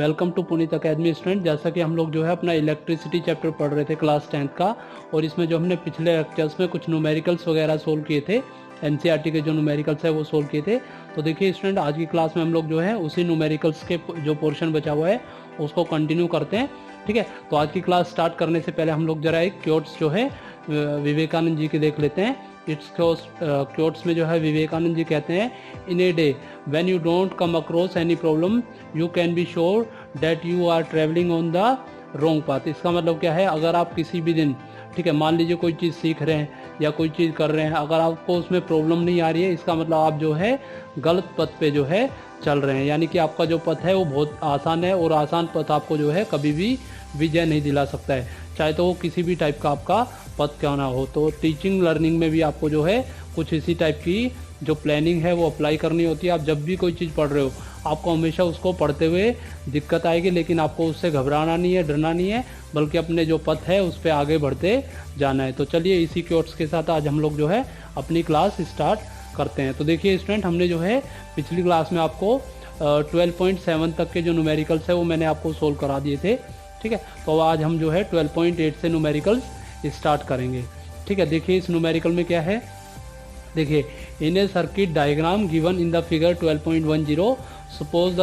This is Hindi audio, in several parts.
Welcome to Puneet academy student. जैसा कि हम लोग जो है अपना इलेक्ट्रिसिटी चैप्टर पढ़ रहे थे क्लास 10th का, और इसमें जो हमने पिछले लेक्चर्स में कुछ न्यूमेरिकल्स वगैरह सोल्व किए थे, एनसीईआरटी के जो न्यूमेरिकल्स है वो सोल्व किए थे। तो देखिए स्टूडेंट, आज की क्लास में हम लोग जो है उसी न्यूमेरिकल्स के जो पोर्शन बचा हुआ है उसको कंटिन्यू करते हैं। ठीक है, तो आज की क्लास स्टार्ट करने से पहले हम लोग जरा एक क्योट्स जो है विवेकानंद जी के देख लेते हैं। इट्स क्योट्स में जो है विवेकानंद जी कहते हैं, in a day when you don't come across any problem you can be sure that you are travelling on the wrong path. इसका मतलब क्या है, अगर आप किसी भी दिन, ठीक है, मान लीजिए कोई चीज़ सीख रहे हैं या कोई चीज़ कर रहे हैं, अगर आपको उसमें प्रॉब्लम नहीं आ रही है, इसका मतलब आप जो है गलत पथ पे जो है चल रहे हैं। यानी कि आपका जो पथ है वो बहुत आसान है, और आसान पथ आपको जो है कभी भी विजय नहीं दिला सकता है, चाहे तो वो किसी भी टाइप का आपका पथ क्यों ना हो। तो टीचिंग लर्निंग में भी आपको जो है कुछ इसी टाइप की जो प्लानिंग है वो अप्लाई करनी होती है। आप जब भी कोई चीज़ पढ़ रहे हो, आपको हमेशा उसको पढ़ते हुए दिक्कत आएगी, लेकिन आपको उससे घबराना नहीं है, डरना नहीं है, बल्कि अपने जो पथ है उस पर आगे बढ़ते जाना है। तो चलिए इसी क्योट्स के साथ आज हम लोग जो है अपनी क्लास स्टार्ट करते हैं। तो देखिए स्टूडेंट, हमने जो है पिछली क्लास में आपको 12.7 तक के जो न्यूमेरिकल्स है वो मैंने आपको सोल्व करा दिए थे। ठीक है, तो आज हम जो है 12.8 से न्यूमेरिकल्स स्टार्ट करेंगे। ठीक है, देखिए इस न्यूमेरिकल में क्या है, देखिए, in a circuit diagram given in the figure 12.10 suppose the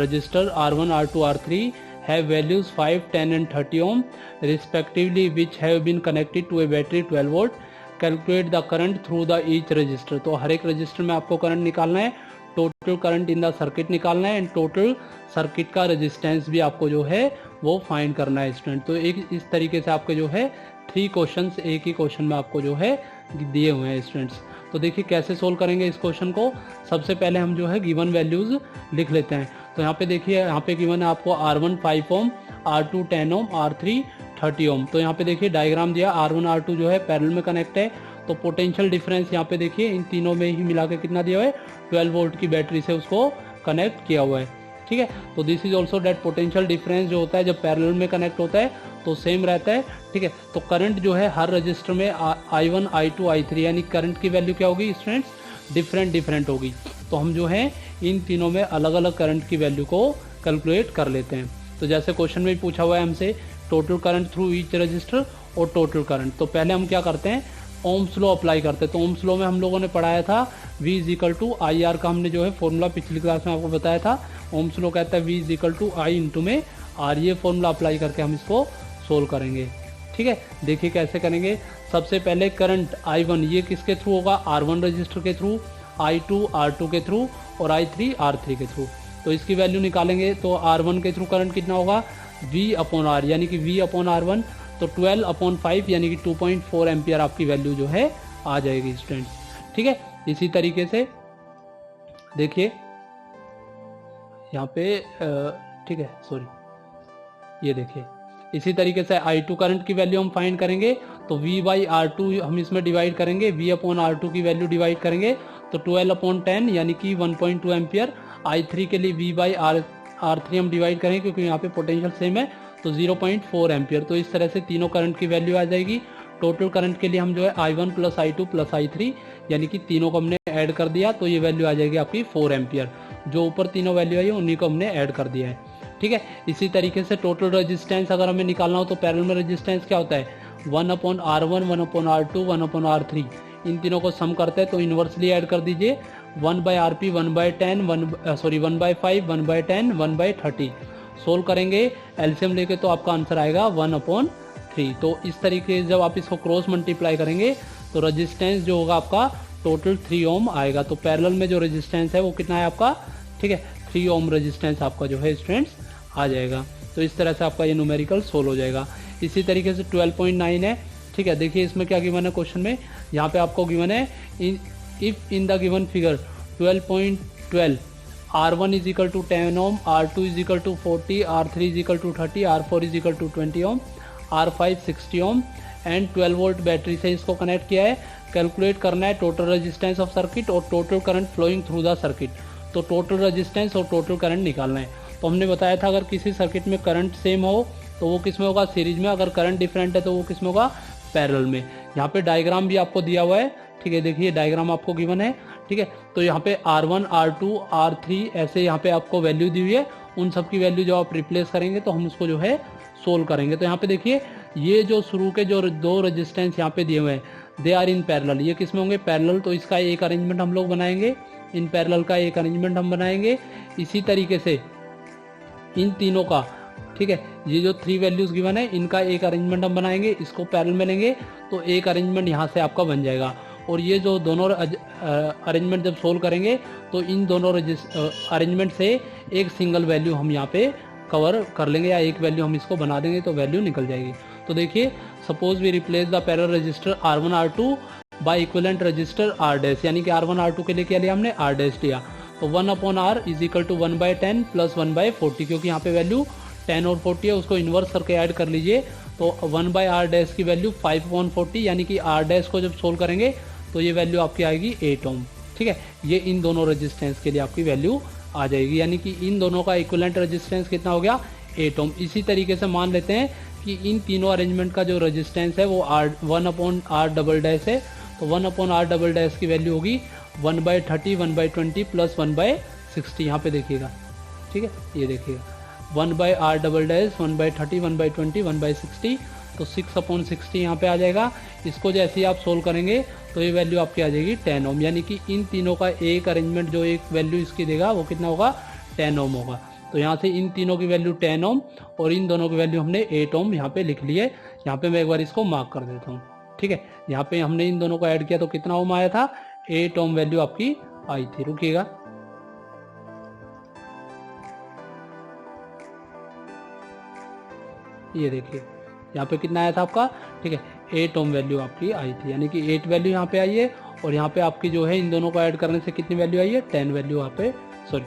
resistor R1, R2, R3 have values 5, 10 and 30 ohm respectively which have been connected to a battery 12 volt. Calculate the current through the each register. तो हर एक रजिस्टर में आपको करंट निकालना है, total current in the circuit निकालना है, एंड टोटल सर्किट का रेजिस्टेंस भी आपको जो है वो फाइंड करना है स्टूडेंट। तो एक इस तरीके से आपके जो है 3 क्वेश्चंस एक ही क्वेश्चन में आपको जो है दिए हुए हैं स्टूडेंट्स। तो देखिए कैसे सोल्व करेंगे इस क्वेश्चन को। सबसे पहले हम जो है गिवन वैल्यूज लिख लेते हैं। तो यहाँ पे देखिए, यहाँ पे गिवन है आपको R1 5 ओम, R2 10 ओम, R3 30 ओम। तो यहाँ पे देखिए डायग्राम दिया, R1 R2 जो है पैरेलल में कनेक्ट है, तो पोटेंशियल डिफरेंस यहाँ पे देखिए इन तीनों में ही मिला के कितना दिया हुआ है, 12 वोल्ट की बैटरी से उसको कनेक्ट किया हुआ है। ठीक है, तो this is also that potential difference जो होता है जब पैरेलल में कनेक्ट होता है तो सेम रहता है। ठीक है, तो करंट जो है हर रजिस्टर में I1, I2, I3 यानी करंट की वैल्यू क्या होगी स्टूडेंट्स, डिफरेंट होगी। तो हम जो है इन तीनों में अलग अलग करंट की वैल्यू को कैलकुलेट कर लेते हैं। तो जैसे क्वेश्चन में भी पूछा हुआ है हमसे total current through each resistor और टोटल करंट, तो पहले हम क्या करते हैं, ओम्स लॉ अप्लाई करते हैं। तो ओम्स लॉ में हम लोगों ने पढ़ाया था V is equal to I R का, हमने जो है फॉर्मूला पिछली क्लास में आपको बताया था। ओम्स लॉ कहता है V is equal to I into में आर, ये फॉर्मूला अप्लाई करके हम इसको सोल्व करेंगे। ठीक है, देखिए कैसे करेंगे। सबसे पहले करंट I1 ये किसके थ्रू होगा, R1 रजिस्टर के थ्रू, I2 R2 के थ्रू और I3 R3 के थ्रू। तो इसकी वैल्यू निकालेंगे तो R1 के थ्रू करंट कितना होगा, V अपॉन R, यानी कि V अपॉन R1, तो 12/5 यानी कि 2.4 एम्पियर आपकी वैल्यू जो है आ जाएगी स्टूडेंट्स। ठीक है, इसी तरीके से देखिए यहाँ पे ठीक है, सॉरी, ये देखिए इसी तरीके से I2 करंट की वैल्यू हम फाइंड करेंगे, तो V बाई R2 हम इसमें डिवाइड करेंगे, V अपॉन R2 की वैल्यू डिवाइड करेंगे, तो 12/10 यानी कि 1.2 एम्पियर। I3 के लिए V बाई R3 हम डिवाइड करेंगे क्योंकि यहाँ पे पोटेंशियल सेम है, तो 0.4 एम्पियर। तो इस तरह से तीनों करंट की वैल्यू आ जाएगी। टोटल करंट के लिए हम जो है I1 plus I2 plus I3 यानी कि तीनों को हमने ऐड कर दिया, तो ये वैल्यू आ जाएगी आपकी 4 एम्पियर। जो ऊपर तीनों वैल्यू आई है उन्हीं को हमने ऐड कर दिया है। ठीक है, इसी तरीके से टोटल रेजिस्टेंस अगर हमें निकालना हो तो पैरेलल में रेजिस्टेंस क्या होता है, 1/R1, 1/R2, 1/R3, इन तीनों को सम करते हैं तो इन्वर्सली ऐड कर दीजिए, 1/RP 1/10, 1/5, 1/10, 1/30। सोल्व करेंगे एलसीएम लेके तो आपका आंसर आएगा 1/3। तो इस तरीके से जब आप इसको क्रॉस मल्टीप्लाई करेंगे तो रेजिस्टेंस जो होगा आपका टोटल 3 ओम आएगा। तो पैरेलल में जो रेजिस्टेंस है वो कितना है आपका, ठीक है, 3 ओम रेजिस्टेंस आपका जो है स्टूडेंट्स आ जाएगा। तो इस तरह से आपका ये न्यूमेरिकल सोल्व हो जाएगा। इसी तरीके से 12.9 है। ठीक है, देखिए इसमें क्या गिवन है क्वेश्चन में, यहाँ पे आपको गिवन है if in the given figure 12.12 R1 is equal to 10 ohm, R2 is equal to 40, R3 is equal to 30, R4 is equal to 20 ohm, R5 60 ohm and 12 volt battery से इसको कनेक्ट किया है। कैलकुलेट करना है टोटल रेजिस्टेंस ऑफ सर्किट और total current flowing through the circuit. तो टोटल रेजिस्टेंस और टोटल करंट निकालना है। तो हमने बताया था अगर किसी सर्किट में करंट सेम हो तो वो किस में होगा, सीरीज में, अगर करंट डिफरेंट है तो वो किस में होगा, पैरेलल में। यहाँ पे डायग्राम भी आपको दिया हुआ है। ठीक है, देखिए डायग्राम आपको गिवन है। ठीक है, तो यहाँ पे R1, R2, R3 ऐसे यहाँ पे आपको वैल्यू दी हुई है, उन सब की वैल्यू जो आप रिप्लेस करेंगे तो हम उसको जो है सोल्व करेंगे। तो यहाँ पे देखिए ये जो शुरू के जो दो रेजिस्टेंस यहाँ पे दिए हुए हैं दे आर इन पैरेलल, ये किस में होंगे पैरेलल, तो इसका एक अरेंजमेंट हम लोग बनाएंगे, इन पैरेलल का एक अरेंजमेंट हम बनाएंगे। इसी तरीके से इन तीनों का, ठीक है, ये जो 3 वैल्यूज गिवन है इनका एक अरेंजमेंट हम बनाएंगे, इसको पैरेलल में लेंगे तो एक अरेंजमेंट यहाँ से आपका बन जाएगा। और ये जो दोनों अरेंजमेंट जब सोल्व करेंगे तो इन दोनों अरेंजमेंट से एक सिंगल वैल्यू हम यहाँ पे कवर कर लेंगे, या एक वैल्यू हम इसको बना देंगे तो वैल्यू निकल जाएगी। तो देखिए suppose we replace the parallel resistor R1 R2 by equivalent resistor R dash, यानी कि R1 R2 के लिए क्या लिया हमने R डैश लिया, तो 1/R is equal to 1/10 plus 1/40, क्योंकि यहाँ पे वैल्यू 10 और 40 है, उसको इन्वर्स करके ऐड कर लीजिए तो 1/R डैश की वैल्यू 5/40, यानी कि R डैश को जब सोल्व करेंगे तो ये वैल्यू आपकी आएगी 8 ओम। ठीक है, ये इन दोनों रेजिस्टेंस के लिए आपकी वैल्यू आ जाएगी, यानी कि इन दोनों का इक्विवेलेंट रेजिस्टेंस कितना हो गया 8 ओम। इसी तरीके से मान लेते हैं कि इन तीनों अरेंजमेंट का जो रेजिस्टेंस है वो 1/R डबल डैश है, तो 1/R डबल डैश की वैल्यू होगी 1/30 1/20 प्लस 1/60, यहाँ पे देखिएगा, ठीक है, ये देखिएगा 1/R डबल डैश 1/30 1/20 1/60, तो 6/60 यहाँ पे आ जाएगा। इसको जैसे ही आप सोल्व करेंगे तो ये वैल्यू आपकी आ जाएगी 10 ओम, यानी कि इन तीनों का एक अरेंजमेंट जो एक वैल्यू इसकी देगा वो कितना होगा 10 ओम होगा। तो यहाँ से इन तीनों की वैल्यू 10 ओम और इन दोनों की वैल्यू हमने 8 ओम यहाँ पे लिख ली है। यहाँ पे मैं एक बार इसको मार्क कर देता हूँ, ठीक है, यहाँ पे हमने इन दोनों को ऐड किया तो कितना ओम आया था 8 ओम वैल्यू आपकी आई थी। रुकिएगा, ये देखिए यहाँ पे कितना आया था आपका, ठीक है, 8 ओम वैल्यू आपकी आई थी, यानी कि 8 वैल्यू यहाँ पे आई है और यहाँ पे आपकी जो है इन दोनों को ऐड करने से कितनी वैल्यू आई है 10 वैल्यू यहाँ पे, सॉरी,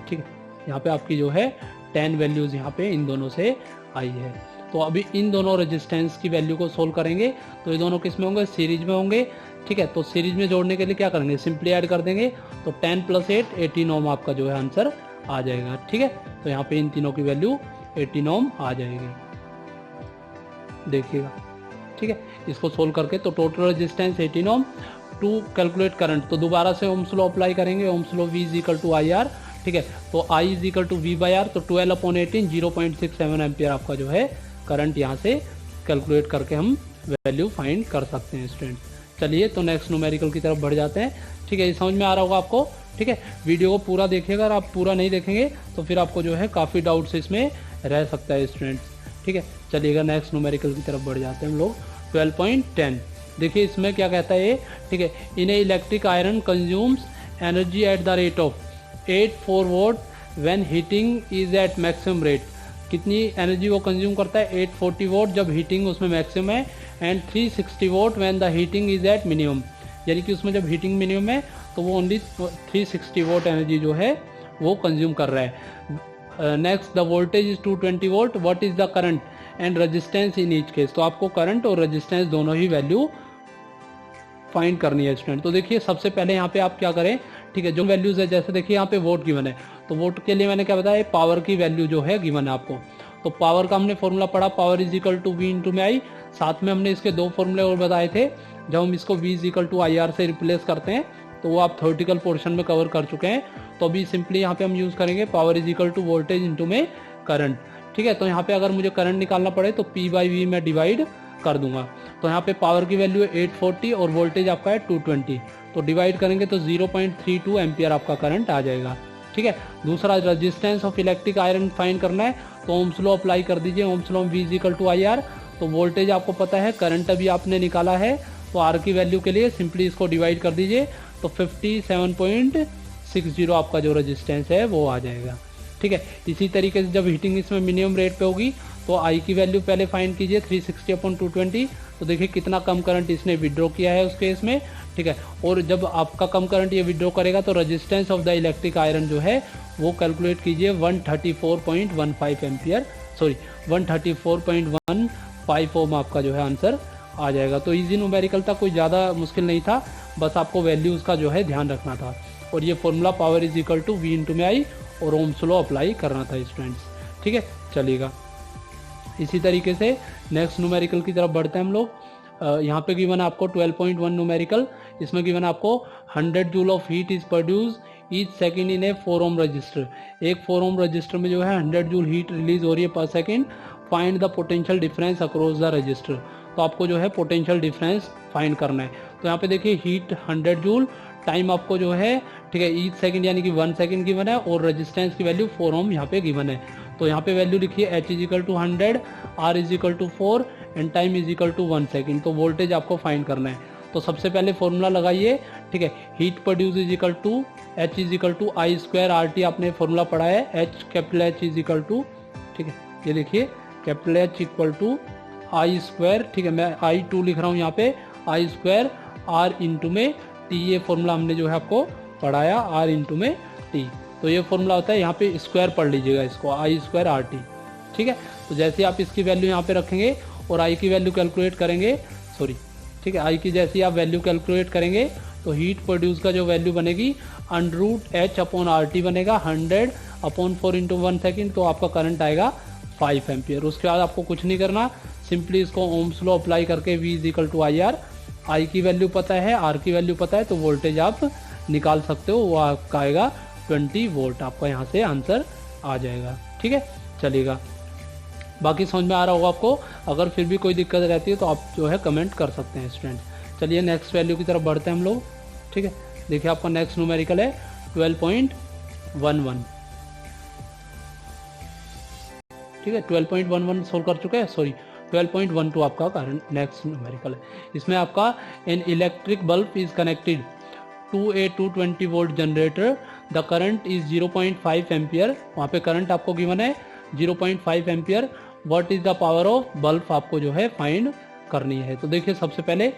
ठीक है, यहाँ पे आपकी जो है 10 वैल्यूज यहाँ पे इन दोनों से आई है। तो अभी इन दोनों रेजिस्टेंस की वैल्यू को सोल्व करेंगे तो ये दोनों किस में होंगे सीरीज में होंगे, ठीक है। तो सीरीज में जोड़ने के लिए क्या करेंगे सिंपली ऐड कर देंगे, तो 10 + 8 18 ओम आपका जो है आंसर आ जाएगा, ठीक है। तो यहाँ पे इन तीनों की वैल्यू 18 ओम आ जाएगी, देखिएगा, ठीक है। इसको सोल्व करके तो total resistance 18 ohm. To calculate current तो दोबारा से ओम्स लॉ अप्लाई करेंगे, ओम्स लॉ V = IR, ठीक है। तो I = V/R, तो 12/18 0.67 एम्पियर आपका जो है करंट यहाँ से कैलकुलेट करके हम वैल्यू फाइंड कर सकते हैं स्टूडेंट। चलिए तो नेक्स्ट न्यूमेरिकल की तरफ बढ़ जाते हैं, ठीक है। ये समझ में आ रहा होगा आपको, ठीक है। वीडियो को पूरा देखिएगा, अगर आप पूरा नहीं देखेंगे तो फिर आपको जो है काफ़ी डाउट्स इसमें रह सकता है स्टूडेंट्स, ठीक है। चलिएगा नेक्स्ट न्यूमेरिकल की तरफ बढ़ जाते हैं हम लोग। 12.10 देखिए इसमें क्या कहता है ये, ठीक है। In a electric iron consumes energy at the rate of 84 watt when heating is at maximum rate. कितनी एनर्जी वो कंज्यूम करता है 840 वोट जब हीटिंग उसमें मैक्सिमम है, and 360 watt when the heating is at minimum, यानी कि उसमें जब हीटिंग मिनिमम है तो वो ओनली 360 वोट एनर्जी जो है वो कंज्यूम कर रहा है। Next the voltage is 220 volt, what is the current and resistance in each case. तो आपको करंट और रेजिस्टेंस दोनों ही वैल्यू फाइंड करनी है स्टूडेंट। तो देखिए सबसे पहले यहाँ पे आप क्या करें, ठीक है, जो वैल्यूज है जैसे देखिए यहाँ पे वोट गिवन है, तो वोट के लिए मैंने क्या बताया पावर की वैल्यू जो है गिवन है आपको। तो पावर का हमने फॉर्मूला पढ़ा, पावर = V × I। साथ में हमने इसके 2 फॉर्मूले और बताए थे, जब हम इसको V = IR से रिप्लेस करते हैं तो वो आप थ्योरेटिकल पोर्शन में कवर कर चुके हैं। तो अभी सिंपली यहाँ पे हम यूज़ करेंगे पावर = वोल्टेज इंटू में करंट, ठीक है। तो यहाँ पे अगर मुझे करंट निकालना पड़े तो P/V में डिवाइड कर दूंगा। तो यहाँ पे पावर की वैल्यू है 840 और वोल्टेज आपका है 220, तो डिवाइड करेंगे तो 0.32 एम्पियर आपका करंट आ जाएगा, ठीक है। दूसरा resistance of electric iron find करना है, तो ओम्स लॉ अप्लाई कर दीजिए, ओम्स लॉ V = IR। तो वोल्टेज आपको पता है, करंट अभी आपने निकाला है, तो R की वैल्यू के लिए सिंपली इसको डिवाइड कर दीजिए तो 57.60 आपका जो रेजिस्टेंस है वो आ जाएगा, ठीक है। इसी तरीके से जब हीटिंग इसमें मिनिमम रेट पे होगी तो I की वैल्यू पहले फाइंड कीजिए 360/220, तो देखिए कितना कम करंट इसने विड्रॉ किया है उस केस में, ठीक है। और जब आपका कम करंट ये विड्रॉ करेगा तो resistance of the electric iron जो है वो कैलकुलेट कीजिए 134.15 एम्पियर, सॉरी 134.15 ओम आपका जो है आंसर आ जाएगा। तो इजी न्यूमेरिकल था, कोई ज़्यादा मुश्किल नहीं था, बस आपको वैल्यूज़ का जो है ध्यान रखना था। और ये फॉर्मूला पावर = V × I और ओम्स लॉ अप्लाई करना था स्टूडेंट्स, ठीक है। चलिएगा इसी तरीके से नेक्स्ट न्यूमेरिकल की तरफ बढ़ते हैं हम लोग। यहाँ पे गिवन आपको 12.1 न्यूमेरिकल, इसमें गिवन आपको 100 joule of heat is produce each second in a 4 ohm resistor, एक 4 ओम रजिस्टर में जो है 100 जूल हीट रिलीज हो रही है पर second, find the potential difference across the register. तो आपको जो है पोटेंशियल डिफरेंस फाइंड करना है। तो यहाँ पे देखिए हीट 100 जूल, टाइम आपको जो है ठीक है ईच सेकंड यानी कि 1 सेकंड गिवन है, और रेजिस्टेंस की वैल्यू 4 ओम यहाँ पे गिवन है। तो यहाँ पे वैल्यू लिखिए H is equal to 100, R is equal to 4 and time is equal to 1 second. तो वोल्टेज आपको फाइंड करना है। तो सबसे पहले फॉर्मूला लगाइए, ठीक है, heat produce is equal to H is equal to I square RT, आपने फॉर्मूला पढ़ा है, H capital H is equal to, ठीक है, ये देखिए capital H equal to I square, ठीक है, मैं I2 लिख रहा हूँ यहाँ पे, आई स्क्वायर R इंटू में T, ये फॉर्मूला हमने जो है आपको पढ़ाया, R इंटू में T। तो ये फॉर्मूला होता है, यहाँ पे स्क्वायर पढ़ लीजिएगा इसको, आई स्क्वायर RT, ठीक है। तो जैसे आप इसकी वैल्यू यहाँ पे रखेंगे और I की वैल्यू कैलकुलेट करेंगे, सॉरी, ठीक है, I की जैसी आप वैल्यू कैलकुलेट करेंगे तो हीट प्रोड्यूस का जो वैल्यू बनेगी √H अपॉन RT बनेगा 100 अपॉन 4 इंटू 1 सेकेंड। तो आपका करंट आएगा 5 एम्पियर। उसके बाद आपको कुछ नहीं करना, सिंपली इसको ओम्स लॉ अप्लाई करके V is equal to IR, I की वैल्यू पता है, R की वैल्यू पता है, तो वोल्टेज आप निकाल सकते हो, वो आपका आएगा 20 वोल्ट। आपका यहाँ से आंसर आ जाएगा, ठीक है, चलेगा। बाकी समझ में आ रहा होगा आपको। अगर फिर भी कोई दिक्कत रहती है तो आप जो है कमेंट कर सकते हैं स्टूडेंट्स। चलिए नेक्स्ट वैल्यू की तरफ बढ़ते हैं हम लोग, ठीक है। देखिए आपका नेक्स्ट न्यूमेरिकल है 12.11, ठीक है, 12.11 सोल्व कर चुके हैं, सॉरी 12.12 आपका करंट नेक्स्ट न्यूमेरिकल है। इसमें आपका an electric bulb is connected to a 220 volt generator, the current is 0.5 ampere. वहाँ पे करंट आपको गिवन है 0.5 ampere. What is the power of bulb आपको जो है फाइंड करनी है। तो देखिए सबसे पहले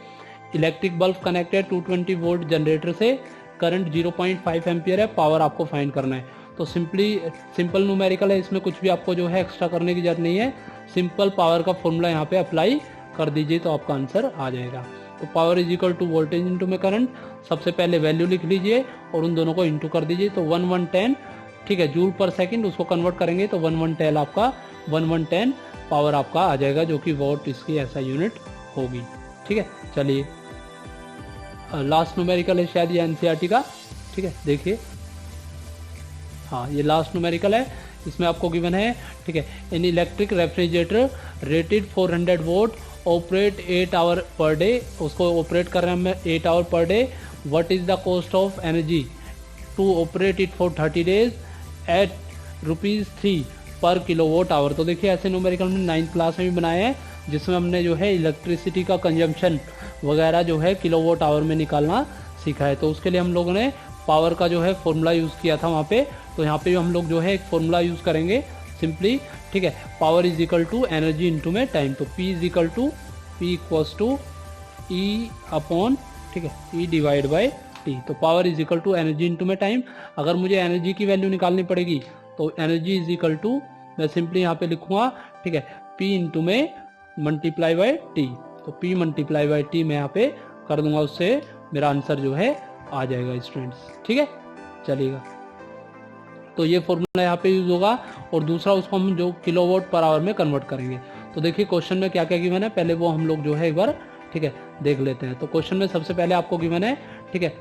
electric bulb connected 220 volt generator से, करंट 0.5 एम्पियर है, पावर आपको फाइंड करना है। तो सिंपल न्यूमेरिकल है, इसमें कुछ भी आपको जो है एक्स्ट्रा करने की जरूरत नहीं है। सिंपल पावर का फॉर्मूला यहाँ पे अप्लाई कर दीजिए तो आपका आंसर आ जाएगा। तो power is equal to voltage into में करंट, सबसे पहले वैल्यू लिख लीजिए और उन दोनों को इंटू कर दीजिए। तो 1110, ठीक है, जूल पर सेकंड, उसको कन्वर्ट करेंगे तो 1110 आपका 1110 पावर आपका आ जाएगा, जो कि वॉट इसकी ऐसा यूनिट होगी, ठीक है। चलिए लास्ट न्यूमेरिकल है शायद ये NCERT का, ठीक है, देखिए, हाँ ये लास्ट न्यूमेरिकल है। इसमें आपको गिवन है, ठीक है, an electric refrigerator rated 400 watt operate 8 hour per day, उसको ऑपरेट कर रहे हैं हम 8 hour per day. What is the cost of energy to operate it for 30 days at ₹3 per kilowatt hour. तो देखिए ऐसे न्यूमेरिकल हमने 9th क्लास में भी बनाए हैं, जिसमें हमने जो है इलेक्ट्रिसिटी का कंजम्पशन वगैरह जो है किलोवाट आवर में निकालना सीखा है। तो उसके लिए हम लोगों ने पावर का जो है फॉर्मूला यूज़ किया था वहाँ पे। तो यहाँ पे भी हम लोग जो है एक फॉर्मूला यूज़ करेंगे सिंपली, ठीक है, power is equal to energy into में टाइम। तो P is equal to P equals to E upon, ठीक है, E डिवाइड बाई T। तो power is equal to energy into में टाइम। अगर मुझे एनर्जी की वैल्यू निकालनी पड़ेगी तो एनर्जी इज इक्वल टू, मैं सिंपली यहाँ पे लिखूँगा, ठीक है, P इंटू में मल्टीप्लाई बाई T। तो P मल्टीप्लाई बाई T मैं यहाँ पे कर दूंगा, उससे मेरा आंसर जो है आ जाएगा स्टूडेंट्स, ठीक है, चलिएगा। तो ये फॉर्मूला यहाँ पे यूज होगा और दूसरा उसको हम जो किलोवाट पर आवर में कन्वर्ट करेंगे। तो देखिए क्वेश्चन में क्या क्या गिवन है, पहले वो हम लोग जो है एक बार, ठीक है, देख लेते हैं। तो क्वेश्चन में सबसे पहले आपको गिवन है, ठीक है,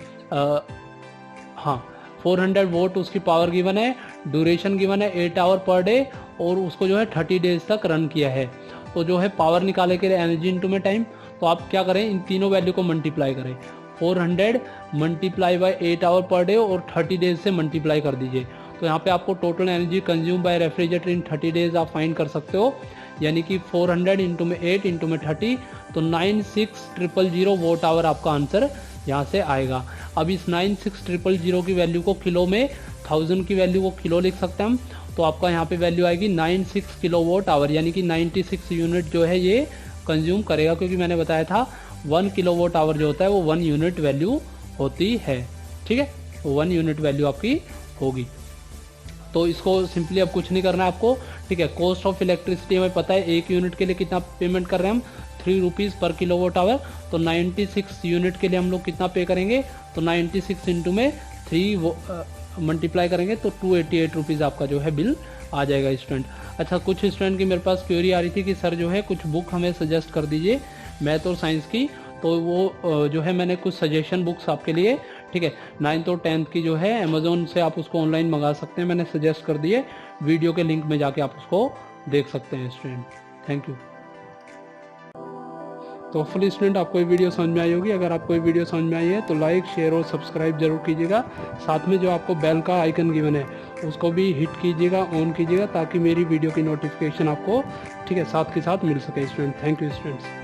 हाँ 400 वोट उसकी पावर गिवन है, ड्यूरेशन गिवन है 8 आवर पर डे, और उसको जो है 30 डेज तक रन किया है। तो जो है पावर निकालने के लिए एनर्जी इंटू में टाइम, तो आप क्या करें, इन तीनों वैल्यू को मल्टीप्लाई करें, 400 multiply by 8 hour per day और 30 डेज से मल्टीप्लाई कर दीजिए। तो यहाँ पे आपको total energy consume by refrigerator in 30 days आप फाइंड कर सकते हो, यानी कि 400 इंटू में 8 इंटू में 30, तो 96000 वोट आवर आपका आंसर यहाँ से आएगा। अब इस 96000 की वैल्यू को किलो में, 1000 की वैल्यू को किलो लिख सकते हैं हम। तो आपका यहाँ पे वैल्यू आएगी 96 किलोवाट आवर, यानी कि 96 यूनिट जो है ये कंज्यूम करेगा, क्योंकि मैंने बताया था 1 किलोवाट आवर जो होता है वो 1 यूनिट वैल्यू होती है, ठीक है, 1 यूनिट वैल्यू आपकी होगी। तो इसको सिंपली अब कुछ नहीं करना है आपको, ठीक है। कॉस्ट ऑफ इलेक्ट्रिसिटी हमें पता है, 1 यूनिट के लिए कितना पेमेंट कर रहे हैं हम, 3 रुपीज़ पर किलोवाट आवर। तो 96 यूनिट के लिए हम लोग कितना पे करेंगे, तो 96 इंटू में 3 मल्टीप्लाई करेंगे तो 288 रुपीज़ आपका जो है बिल आ जाएगा स्टूडेंट। अच्छा, कुछ स्टूडेंट की मेरे पास क्वेरी आ रही थी कि सर जो है कुछ बुक हमें सजेस्ट कर दीजिए मैथ और साइंस की। तो वो जो है मैंने कुछ सजेशन बुक्स आपके लिए, ठीक है। 9th और 10th की जो है अमेजोन से आप उसको ऑनलाइन मंगा सकते हैं, मैंने सजेस्ट कर दिए, वीडियो के लिंक में जाके आप उसको देख सकते हैं स्टूडेंट। Thank you. तो होपफुली स्टूडेंट आपको ये वीडियो समझ में आई होगी। अगर आपको ये वीडियो समझ में आई है तो लाइक, शेयर और सब्सक्राइब जरूर कीजिएगा। साथ में जो आपको बेल का आइकन गिवन है उसको भी हिट कीजिएगा, ऑन कीजिएगा, ताकि मेरी वीडियो की नोटिफिकेशन आपको ठीक है साथ के साथ मिल सके स्टूडेंट। Thank you students.